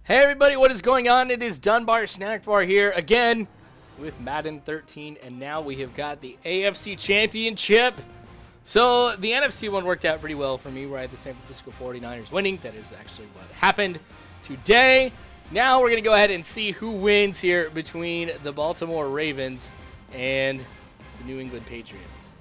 Hey everybody, what is going on? It is Dunbar Snackbar here again with Madden 13, and now we have got the AFC Championship. So the NFC one worked out pretty well for me, where I had the San Francisco 49ers winning. That is actually what happened today. Now we're going to go ahead and see who wins here between the Baltimore Ravens and the New England Patriots.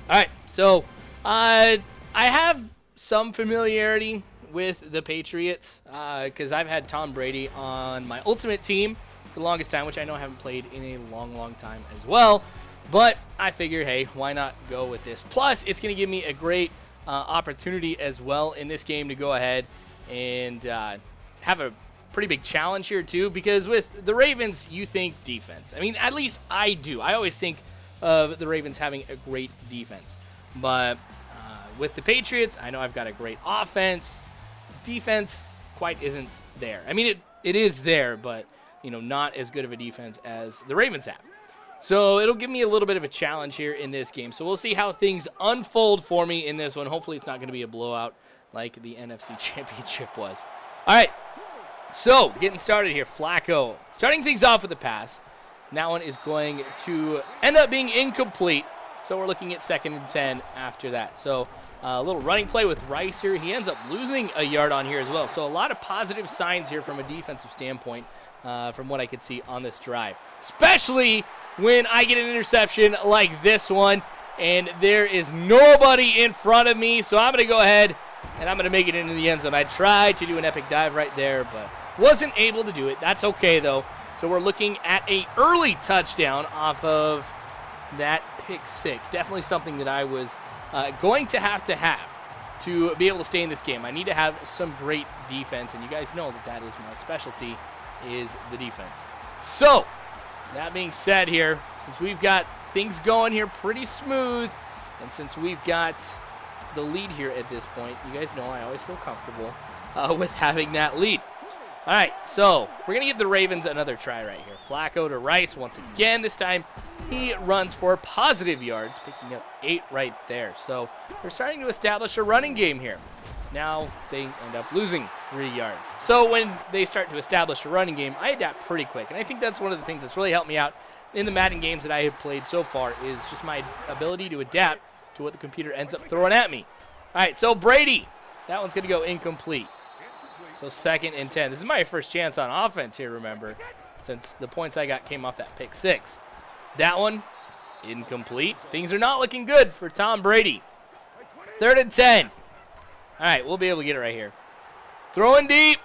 All right, so I have some familiarity with the Patriots because I've had Tom Brady on my ultimate team for the longest time, which I know I haven't played in a long time as well. But I figure, hey, why not go with this? Plus, it's going to give me a great opportunity as well in this game to go ahead and have a pretty big challenge here too, because with the Ravens, you think defense. I mean, at least I do. I always think of the Ravens having a great defense. But with the Patriots, I know I've got a great offense. Defense quite isn't there. I mean, it is there, but not as good of a defense as the Ravens have. So it'll give me a little bit of a challenge here in this game. So we'll see how things unfold for me in this one. Hopefully it's not going to be a blowout like the NFC Championship was. All right, so getting started here. Flacco starting things off with a pass. And that one is going to end up being incomplete. So we're looking at 2nd and 10 after that. So a little running play with Rice here. He ends up losing a yard on here as well. So a lot of positive signs here from a defensive standpoint from what I could see on this drive. Especially when I get an interception like this one and there is nobody in front of me. So I'm going to go ahead and I'm going to make it into the end zone. I tried to do an epic dive right there, but wasn't able to do it. That's okay, though. So we're looking at an early touchdown off of that pick six. Definitely something that I was going to have to be able to stay in this game. I need to have some great defense, and you guys know that is my specialty, is the defense. So, that being said here, since we've got things going here pretty smooth, and since we've got the lead here at this point, you guys know I always feel comfortable with having that lead. All right, so we're going to give the Ravens another try right here. Flacco to Rice once again. This time he runs for positive yards, picking up 8 right there. So we're starting to establish a running game here. Now they end up losing 3 yards. So when they start to establish a running game, I adapt pretty quick. And I think that's one of the things that's really helped me out in the Madden games that I have played so far, is just my ability to adapt to what the computer ends up throwing at me. All right, so Brady. That one's going to go incomplete. So 2nd and 10. This is my first chance on offense here, remember, since the points I got came off that pick 6. That one, incomplete. Things are not looking good for Tom Brady. 3rd and 10. All right, we'll be able to get it right here. Throwing deep,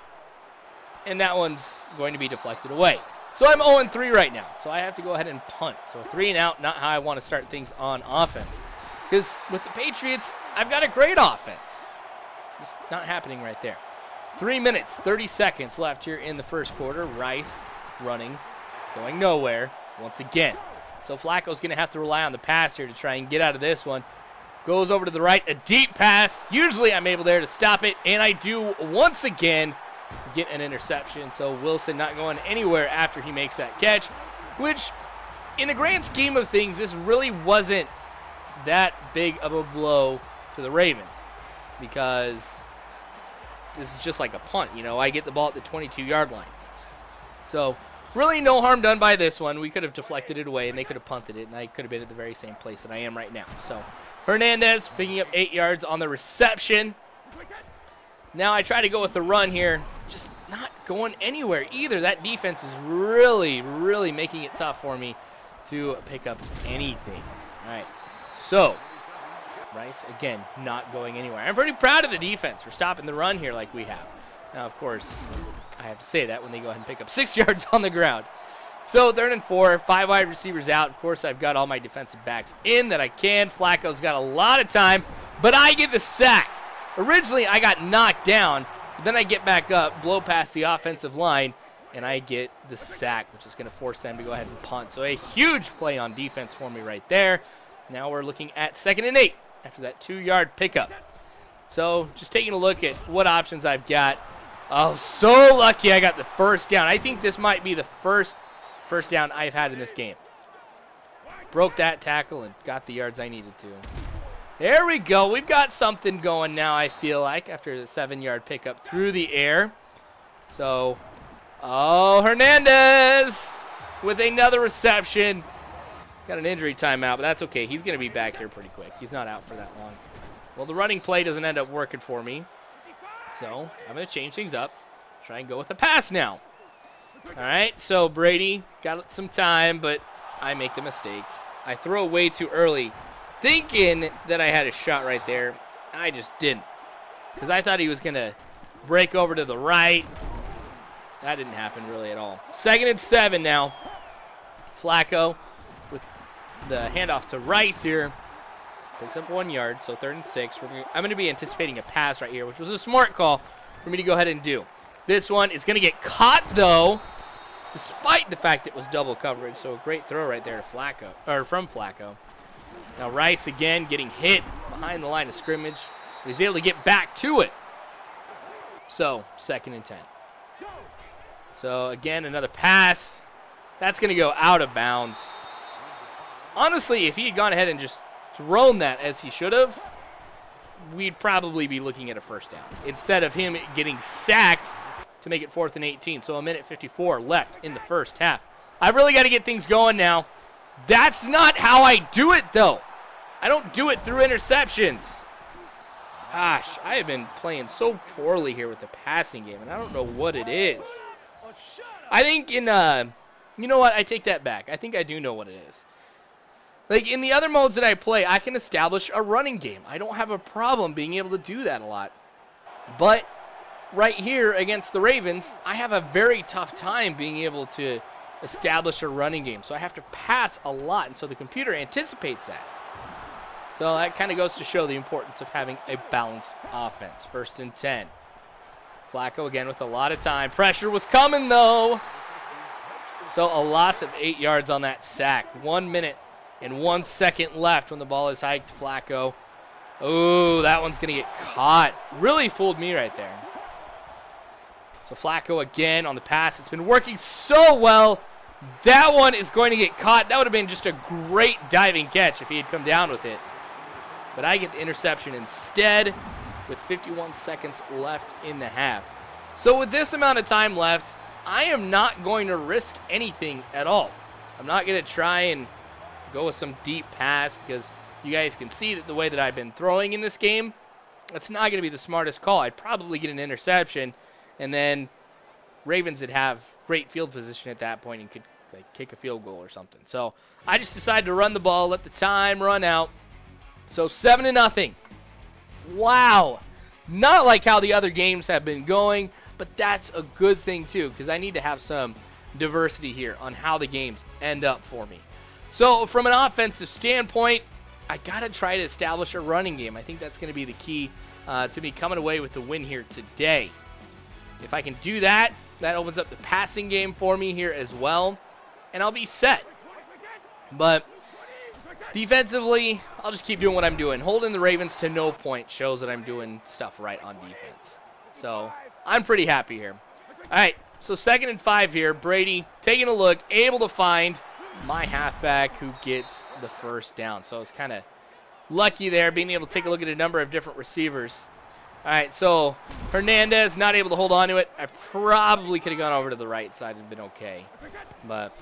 and that one's going to be deflected away. So I'm 0-3 right now, so I have to go ahead and punt. So 3 and out, not how I want to start things on offense. Because with the Patriots, I've got a great offense. Just not happening right there. 3 minutes, 30 seconds left here in the first quarter. Rice running, going nowhere once again. So Flacco's going to have to rely on the pass here to try and get out of this one. Goes over to the right, a deep pass. Usually I'm able there to stop it, and I do once again get an interception. So Wilson not going anywhere after he makes that catch, which in the grand scheme of things, this really wasn't that big of a blow to the Ravens, because this is just like a punt. I get the ball at the 22-yard line. So really no harm done by this one. We could have deflected it away, and they could have punted it, and I could have been at the very same place that I am right now. So Hernandez picking up 8 yards on the reception. Now I try to go with the run here, just not going anywhere either. That defense is really making it tough for me to pick up anything. All right, so Rice, again, not going anywhere. I'm pretty proud of the defense for stopping the run here like we have. Now, of course, I have to say that when they go ahead and pick up 6 yards on the ground. So 3rd and 4, 5 wide receivers out. Of course, I've got all my defensive backs in that I can. Flacco's got a lot of time, but I get the sack. Originally, I got knocked down, but then I get back up, blow past the offensive line, and I get the sack, which is going to force them to go ahead and punt. So a huge play on defense for me right there. Now we're looking at 2nd and 8. After that 2-yard pickup. So just taking a look at what options I've got. Oh, so lucky I got the first down. I think this might be the first down I've had in this game. Broke that tackle and got the yards I needed to. There we go. We've got something going now, I feel like, after the 7-yard pickup through the air. So Oh, Hernandez with another reception. Got an injury timeout, but that's okay. He's going to be back here pretty quick. He's not out for that long. Well, the running play doesn't end up working for me. So I'm going to change things up. Try and go with a pass now. All right, so Brady got some time, but I make the mistake. I throw way too early, thinking that I had a shot right there. I just didn't, because I thought he was going to break over to the right. That didn't happen really at all. 2nd and 7 now. Flacco with the handoff to Rice here. Picks up 1 yard, so 3rd and 6. I'm going to be anticipating a pass right here, which was a smart call for me to go ahead and do. This one is going to get caught, though, despite the fact it was double coverage. So a great throw right there to Flacco, or from Flacco. Now Rice again getting hit behind the line of scrimmage, but he's able to get back to it. So 2nd and 10. So again, another pass. That's going to go out of bounds. Honestly, if he had gone ahead and just thrown that as he should have, we'd probably be looking at a 1st down instead of him getting sacked to make it 4th and 18. So 1:54 left in the first half. I've really got to get things going now. That's not how I do it, though. I don't do it through interceptions. Gosh, I have been playing so poorly here with the passing game, and I don't know what it is. I think you know what? I take that back. I think I do know what it is. Like, in the other modes that I play, I can establish a running game. I don't have a problem being able to do that a lot. But right here against the Ravens, I have a very tough time being able to establish a running game. So I have to pass a lot, and so the computer anticipates that. So that kind of goes to show the importance of having a balanced offense. 1st and 10. Flacco again with a lot of time. Pressure was coming, though. So a loss of 8 yards on that sack. 1 minute and 1 second left when the ball is hiked. Flacco. Oh, that one's going to get caught. Really fooled me right there. So Flacco again on the pass. It's been working so well. That one is going to get caught. That would have been just a great diving catch if he had come down with it. But I get the interception instead with 51 seconds left in the half. So with this amount of time left, I am not going to risk anything at all. I'm not going to try and go with some deep pass because you guys can see that the way that I've been throwing in this game, that's not going to be the smartest call. I'd probably get an interception, and then Ravens would have great field position at that point and could like kick a field goal or something. So I just decided to run the ball, let the time run out. So 7-0. Wow. Not like how the other games have been going, but that's a good thing too, because I need to have some diversity here on how the games end up for me. So from an offensive standpoint, I got to try to establish a running game. I think that's going to be the key to me coming away with the win here today. If I can do that, that opens up the passing game for me here as well, and I'll be set. But defensively, I'll just keep doing what I'm doing. Holding the Ravens to no point shows that I'm doing stuff right on defense. So I'm pretty happy here. All right, so 2nd and 5 here. Brady taking a look, able to find my halfback who gets the 1st down. So I was kind of lucky there, being able to take a look at a number of different receivers. All right, so Hernandez not able to hold on to it. I probably could have gone over to the right side and been okay. But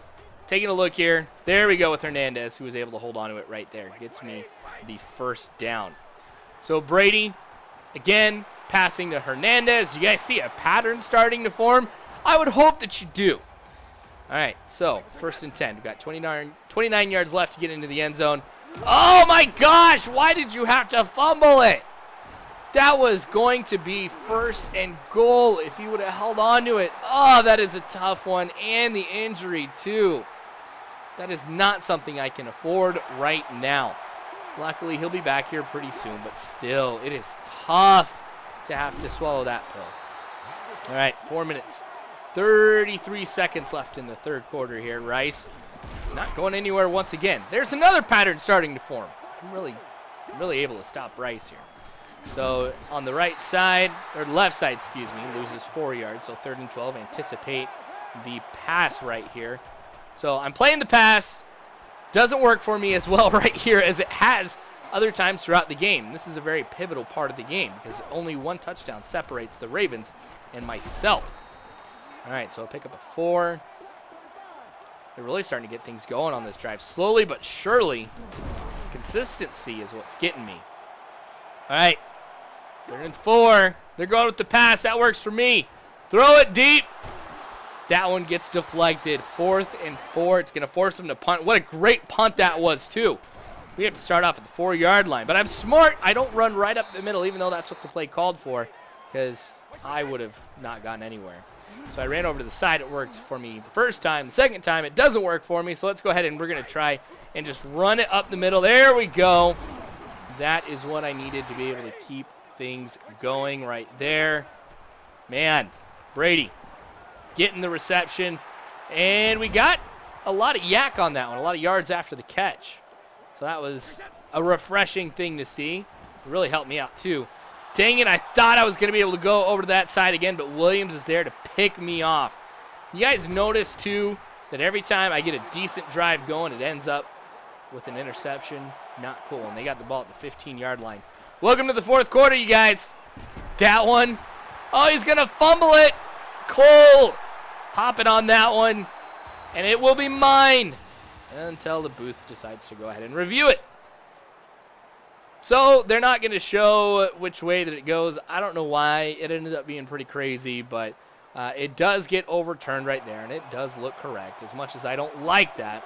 taking a look here, there we go with Hernandez, who was able to hold on to it right there. Gets me the 1st down. So Brady, again, passing to Hernandez. You guys see a pattern starting to form? I would hope that you do. All right, so 1st and 10. We've got 29 yards left to get into the end zone. Oh, my gosh. Why did you have to fumble it? That was going to be 1st and goal if he would have held on to it. Oh, that is a tough one. And the injury, too. That is not something I can afford right now. Luckily, he'll be back here pretty soon, but still, it is tough to have to swallow that pill. All right, 4 minutes. 33 seconds left in the 3rd quarter here. Rice not going anywhere once again. There's another pattern starting to form. I'm really able to stop Rice here. So on the right side, or left side, excuse me, loses 4 yards. So 3rd and 12, anticipate the pass right here. So I'm playing the pass. Doesn't work for me as well right here as it has other times throughout the game. This is a very pivotal part of the game because only 1 touchdown separates the Ravens and myself. All right, so I'll pick up a 4. They're really starting to get things going on this drive. Slowly but surely, consistency is what's getting me. All right, 3rd and 4. They're going with the pass. That works for me. Throw it deep. That one gets deflected. 4th and 4. It's going to force them to punt. What a great punt that was, too. We have to start off at the 4-yard line. But I'm smart. I don't run right up the middle, even though that's what the play called for, because I would have not gotten anywhere. So I ran over to the side. It worked for me the first time. The second time, it doesn't work for me. So let's go ahead and we're going to try and just run it up the middle. There we go. That is what I needed to be able to keep things going right there. Man, Brady getting the reception. And we got a lot of yak on that one, a lot of yards after the catch. So that was a refreshing thing to see. It really helped me out, too. Dang it, I thought I was going to be able to go over to that side again, but Williams is there to pick me off. You guys notice, too, that every time I get a decent drive going, it ends up with an interception. Not cool, and they got the ball at the 15-yard line. Welcome to the 4th quarter, you guys. That one. Oh, he's going to fumble it. Cole hopping on that one, and it will be mine until the booth decides to go ahead and review it. So they're not going to show which way that it goes. I don't know why. It ended up being pretty crazy, but it does get overturned right there, and it does look correct. As much as I don't like that,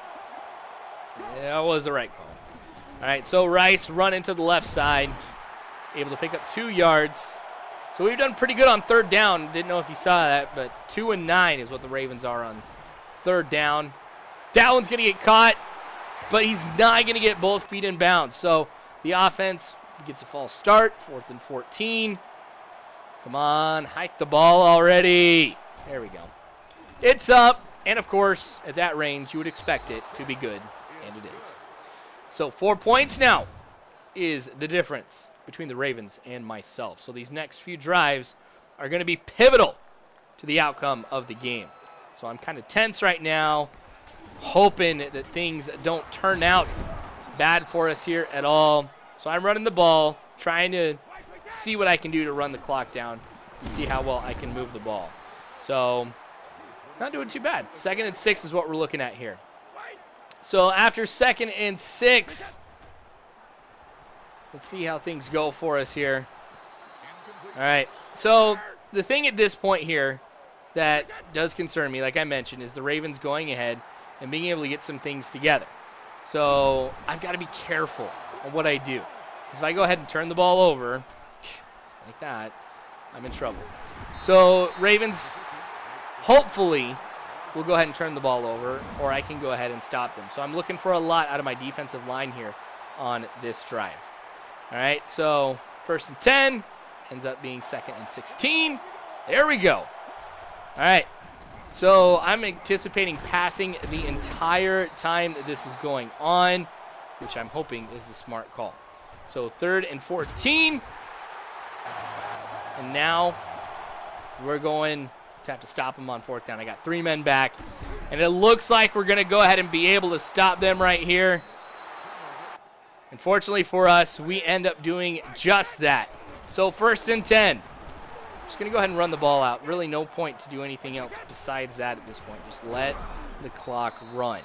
that was the right call. All right, so Rice run into the left side, able to pick up 2 yards. So we've done pretty good on 3rd down. Didn't know if you saw that, but 2 and 9 is what the Ravens are on 3rd down. That one's going to get caught, but he's not going to get both feet in bounds. So the offense gets a false start, 4th and 14. Come on, hike the ball already. There we go. It's up, and of course, at that range, you would expect it to be good, and it is. So 4 points now is the difference between the Ravens and myself. So these next few drives are going to be pivotal to the outcome of the game. So I'm kind of tense right now, hoping that things don't turn out bad for us here at all. So I'm running the ball, trying to see what I can do to run the clock down and see how well I can move the ball. So not doing too bad. 2nd and 6 is what we're looking at here. So after 2nd and 6, let's see how things go for us here. All right. So the thing at this point here that does concern me, like I mentioned, is the Ravens going ahead and being able to get some things together. So I've got to be careful on what I do. Because if I go ahead and turn the ball over, like that, I'm in trouble. So Ravens, hopefully, will go ahead and turn the ball over, or I can go ahead and stop them. So I'm looking for a lot out of my defensive line here on this drive. All right, so 1st and 10, ends up being 2nd and 16. There we go. All right. So I'm anticipating passing the entire time that this is going on, which I'm hoping is the smart call. So 3rd and 14. And now we're going to have to stop them on 4th down. I got 3 men back, and it looks like we're going to go ahead and be able to stop them right here. Unfortunately for us, we end up doing just that. So 1st and 10. Just going to go ahead and run the ball out. Really no point to do anything else besides that at this point. Just let the clock run.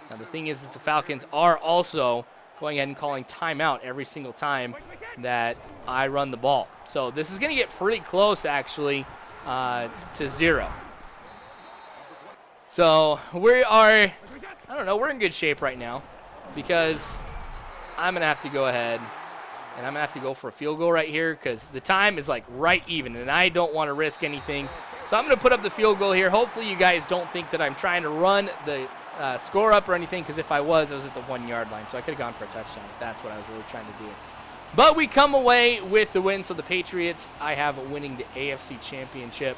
Now, the thing is that the Falcons are also going ahead and calling timeout every single time that I run the ball. So this is going to get pretty close, actually, to 0. So we are, I don't know, we're in good shape right now because I'm going to have to go ahead and I'm going to have to go for a field goal right here because the time is like right even, and I don't want to risk anything. So I'm going to put up the field goal here. Hopefully you guys don't think that I'm trying to run the score up or anything, because if I was at the 1-yard line. So I could have gone for a touchdown if that's what I was really trying to do. But we come away with the win. So the Patriots, I have winning the AFC Championship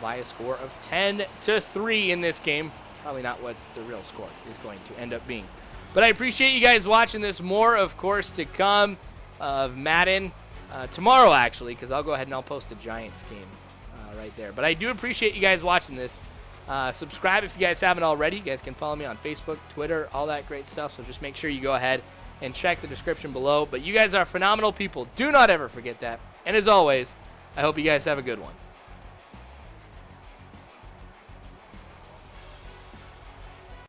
by a score of 10-3 in this game. Probably not what the real score is going to end up being. But I appreciate you guys watching this. More, of course, to come of Madden tomorrow, actually, because I'll go ahead and I'll post the Giants game right there. But I do appreciate you guys watching this. Subscribe if you guys haven't already. You guys can follow me on Facebook, Twitter, all that great stuff. So just make sure you go ahead and check the description below. But you guys are phenomenal people. Do not ever forget that. And as always, I hope you guys have a good one.